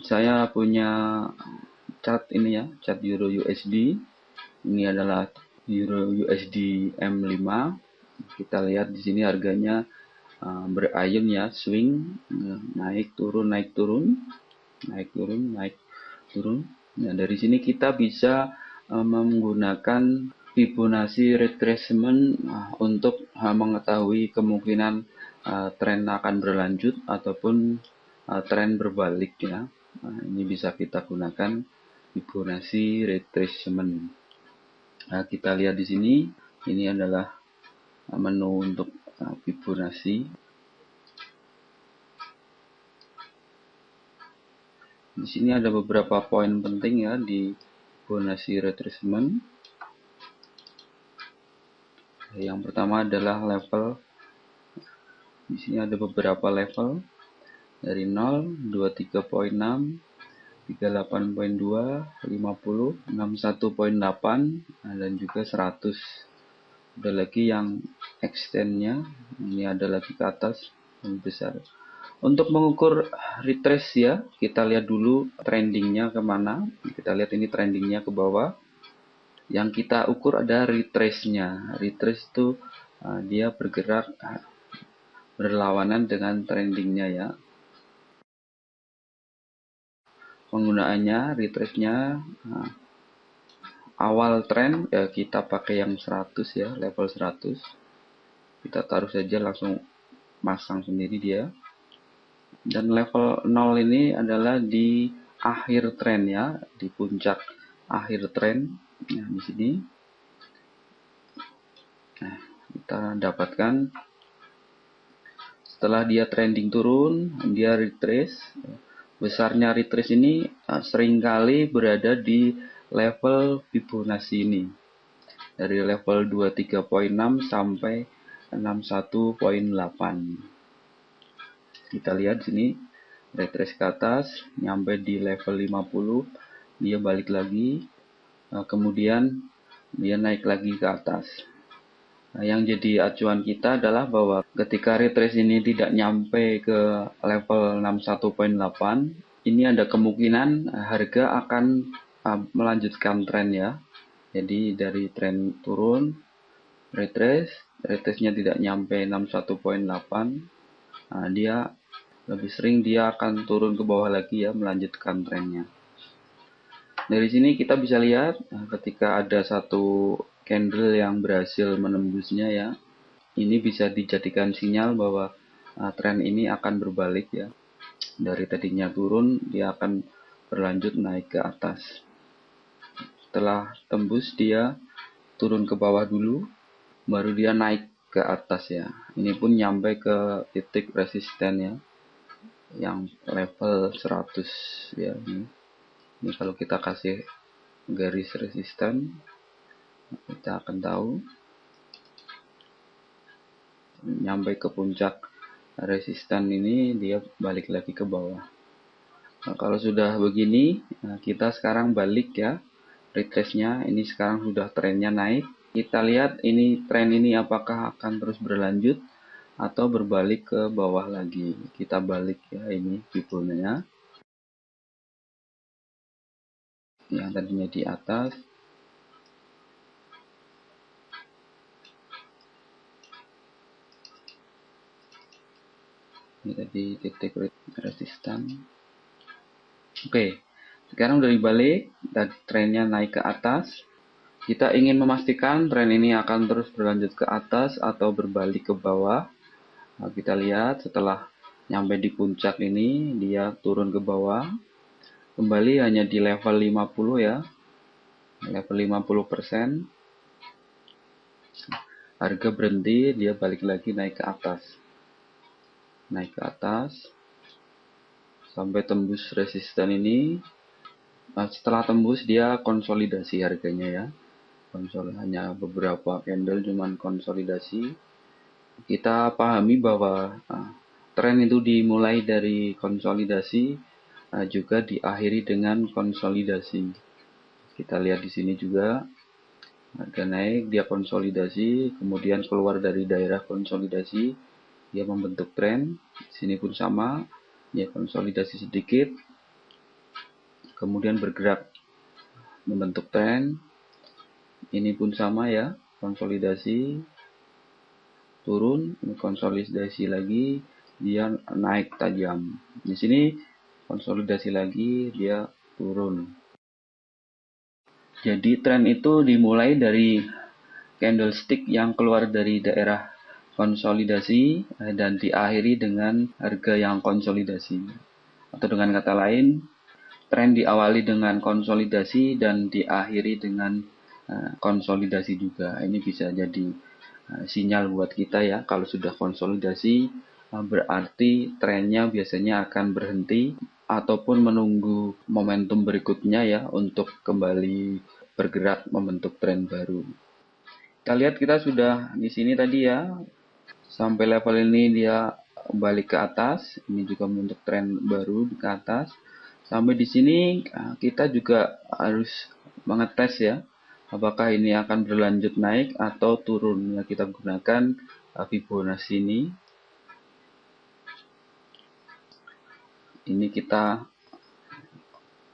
Saya punya chart ini ya, chart Euro USD. Ini adalah Euro USD M5. Kita lihat di sini harganya berayun ya, swing, naik turun naik turun naik turun naik turun. Nah, dari sini kita bisa menggunakan Fibonacci retracement untuk mengetahui kemungkinan tren akan berlanjut ataupun tren berbalik ya. Ini bisa kita gunakan Fibonacci retracement. Nah, kita lihat di sini, ini adalah menu untuk Fibonacci. Di sini ada beberapa poin penting ya di Fibonacci retracement. Yang pertama adalah level. Di sini ada beberapa level dari 0, 23.6, 38.2, 50, 61.8, dan juga 100. Ada lagi yang extendnya, ini ada lagi ke atas yang besar. Untuk mengukur retrace ya, kita lihat dulu trendingnya kemana. Kita lihat ini trendingnya ke bawah. Yang kita ukur ada retrace-nya. Retrace itu dia bergerak berlawanan dengan trendingnya ya. Penggunaannya, retrace-nya awal tren ya kita pakai yang 100 ya, level 100. Kita taruh saja langsung masang sendiri dia. Dan level 0 ini adalah di akhir tren ya, di puncak akhir tren. Nah, di sini kita dapatkan setelah dia trending turun, dia retrace. Besarnya retrace ini seringkali berada di level Fibonacci ini. Dari level 23.6 sampai 61.8. Kita lihat sini retrace ke atas, nyampe di level 50, dia balik lagi, kemudian dia naik lagi ke atas. Nah, yang jadi acuan kita adalah bahwa ketika retrace ini tidak nyampe ke level 61.8, ini ada kemungkinan harga akan melanjutkan tren ya. Jadi dari tren turun, retrace-nya tidak nyampe 61.8, nah, dia lebih sering dia akan turun ke bawah lagi ya, melanjutkan trennya. Dari sini kita bisa lihat ketika ada satu candle yang berhasil menembusnya ya, ini bisa dijadikan sinyal bahwa tren ini akan berbalik ya. Dari tadinya turun, dia akan berlanjut naik ke atas. Setelah tembus, dia turun ke bawah dulu, baru dia naik ke atas ya. Ini pun nyampe ke titik resisten ya, yang level 100 ya. Ini kalau kita kasih garis resisten, kita akan tahu nyampe ke puncak resisten ini dia balik lagi ke bawah. Nah, kalau sudah begini, kita sekarang balik ya, retrace-nya ini sekarang sudah trennya naik. Kita lihat ini tren ini apakah akan terus berlanjut atau berbalik ke bawah lagi. Kita balik ya, ini Fibonacci yang tadinya di atas. Ini tadi titik resisten. Oke, sekarang udah dibalik dan trennya naik ke atas. Kita ingin memastikan tren ini akan terus berlanjut ke atas atau berbalik ke bawah. Nah, kita lihat setelah nyampe di puncak ini, dia turun ke bawah. Kembali hanya di level 50 ya. Level 50%. Harga berhenti, dia balik lagi naik ke atas. Naik ke atas. Sampai tembus resisten ini. Nah, setelah tembus dia konsolidasi harganya ya. Hanya beberapa candle cuman konsolidasi. Kita pahami bahwa tren itu dimulai dari konsolidasi, juga diakhiri dengan konsolidasi. Kita lihat di sini juga harga naik, dia konsolidasi, kemudian keluar dari daerah konsolidasi, dia membentuk tren. Di sini pun sama, dia konsolidasi sedikit, kemudian bergerak membentuk tren. Ini pun sama ya, konsolidasi, turun, ini konsolidasi lagi, dia naik tajam. Di sini konsolidasi lagi, dia turun. Jadi tren itu dimulai dari candlestick yang keluar dari daerah konsolidasi dan diakhiri dengan harga yang konsolidasi. Atau dengan kata lain, tren diawali dengan konsolidasi dan diakhiri dengan konsolidasi juga. Ini bisa jadi sinyal buat kita ya, kalau sudah konsolidasi berarti trennya biasanya akan berhenti ataupun menunggu momentum berikutnya ya untuk kembali bergerak membentuk tren baru. Kita lihat kita sudah di sini tadi ya, sampai level ini dia balik ke atas, ini juga membentuk tren baru ke atas. Sampai di sini kita juga harus mengetes ya, apakah ini akan berlanjut naik atau turun. Ya, kita gunakan Fibonacci ini. Ini kita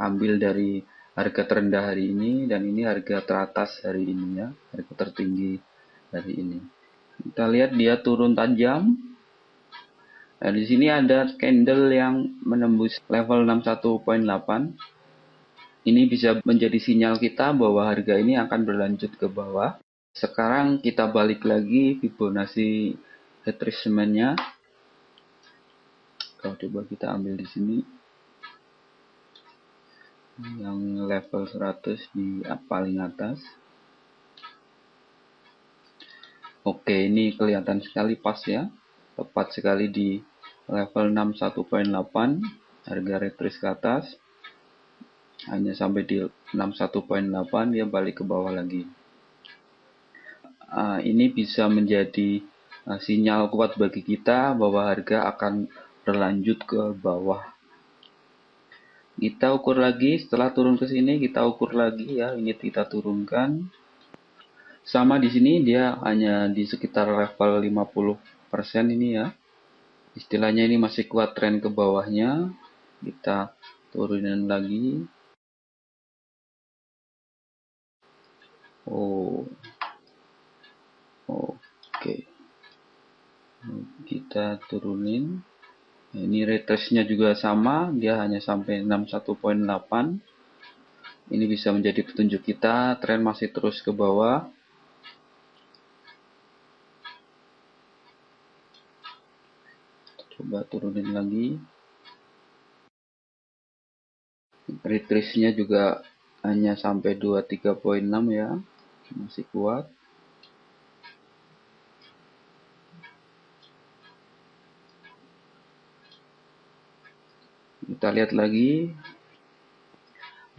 ambil dari harga terendah hari ini dan ini harga teratas hari ini ya, harga tertinggi hari ini. Kita lihat dia turun tajam. Nah, di sini ada candle yang menembus level 61.8. Ini bisa menjadi sinyal kita bahwa harga ini akan berlanjut ke bawah. Sekarang kita balik lagi Fibonacci retracement-nya. Kalau coba kita ambil di sini yang level 100 di paling atas. Oke, ini kelihatan sekali pas ya. Tepat sekali di level 61.8, harga retrace ke atas. Hanya sampai di 61.8 dia balik ke bawah lagi. Ini bisa menjadi sinyal kuat bagi kita bahwa harga akan berlanjut ke bawah. Kita ukur lagi setelah turun ke sini, kita ukur lagi ya, ini kita turunkan. Sama di sini dia hanya di sekitar level 50% ini ya. Istilahnya ini masih kuat tren ke bawahnya. Kita turunin lagi. Oke. Kita turunin. Ini retrace-nya juga sama, dia hanya sampai 61.8. Ini bisa menjadi petunjuk kita, tren masih terus ke bawah. Coba turunin lagi. Retrace-nya juga hanya sampai 23.6 ya, masih kuat. Kita lihat lagi,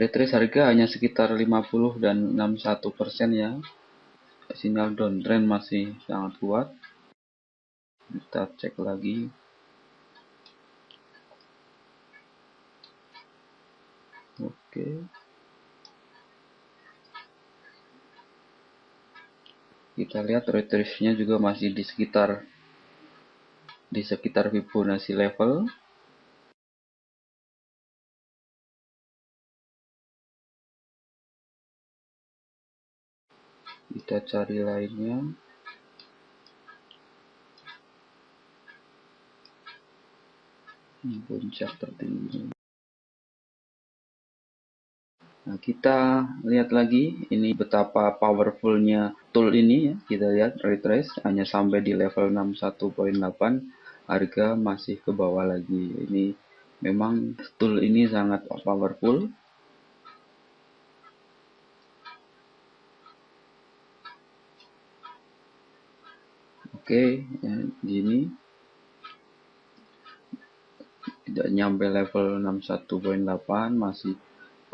retrace harga hanya sekitar 50 dan 61% ya. Sinyal downtrend masih sangat kuat. Kita cek lagi. Oke. Kita lihat retrace-nya juga masih di sekitar Fibonacci level. Kita cari lainnya. Ini puncak tertinggi. Nah, kita lihat lagi ini betapa powerfulnya tool ini ya. Kita lihat retrace hanya sampai di level 61.8, harga masih ke bawah lagi. Ini memang tool ini sangat powerful. Oke, ya, gini tidak nyampe level 61.8, masih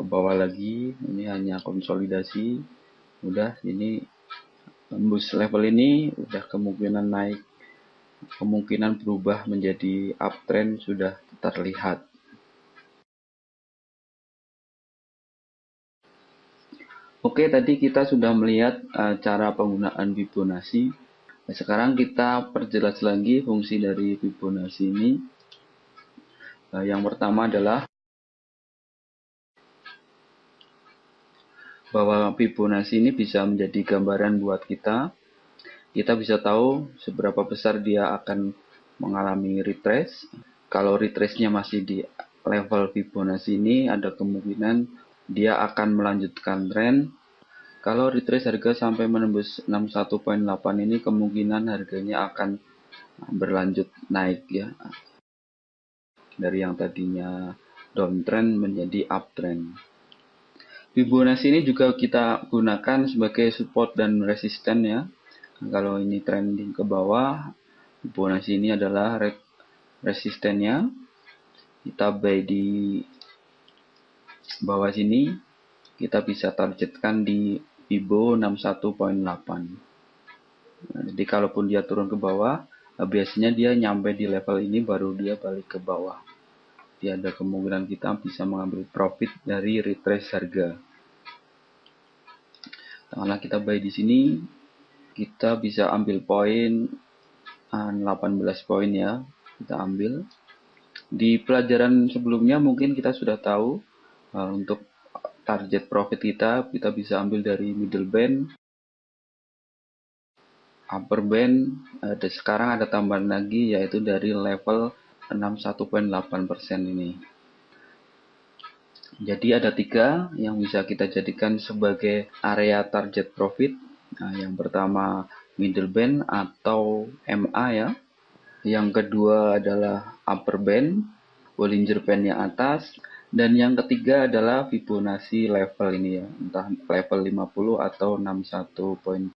ke bawah lagi. Ini hanya konsolidasi. Udah, ini tembus level ini udah kemungkinan naik, kemungkinan berubah menjadi uptrend sudah terlihat. Oke, tadi kita sudah melihat cara penggunaan Fibonacci. Nah, sekarang kita perjelas lagi fungsi dari Fibonacci ini. Yang pertama adalah bahwa Fibonacci ini bisa menjadi gambaran buat kita. Kita bisa tahu seberapa besar dia akan mengalami retrace. Kalau retrace-nya masih di level Fibonacci ini, ada kemungkinan dia akan melanjutkan tren. Kalau retrace harga sampai menembus 61.8 ini, kemungkinan harganya akan berlanjut naik ya, dari yang tadinya downtrend menjadi uptrend. Fibonacci ini juga kita gunakan sebagai support dan resisten ya. Kalau ini trending ke bawah, Fibonacci ini adalah resistennya. Kita buy di bawah sini, kita bisa targetkan di Fibo 61.8. Nah, jadi kalaupun dia turun ke bawah, biasanya dia nyampe di level ini baru dia balik ke bawah. Jadi ada kemungkinan kita bisa mengambil profit dari retrace harga. Karena kita buy di sini, kita bisa ambil poin 18 poin ya, kita ambil. Di pelajaran sebelumnya mungkin kita sudah tahu untuk target profit kita bisa ambil dari middle band, upper band, dan sekarang ada tambahan lagi yaitu dari level 61.8% ini. Jadi ada 3 yang bisa kita jadikan sebagai area target profit. Nah, yang pertama middle band atau MA ya. Yang kedua adalah upper band, Bollinger Band yang atas. Dan yang ketiga adalah Fibonacci level ini ya, entah level 50 atau 61.8.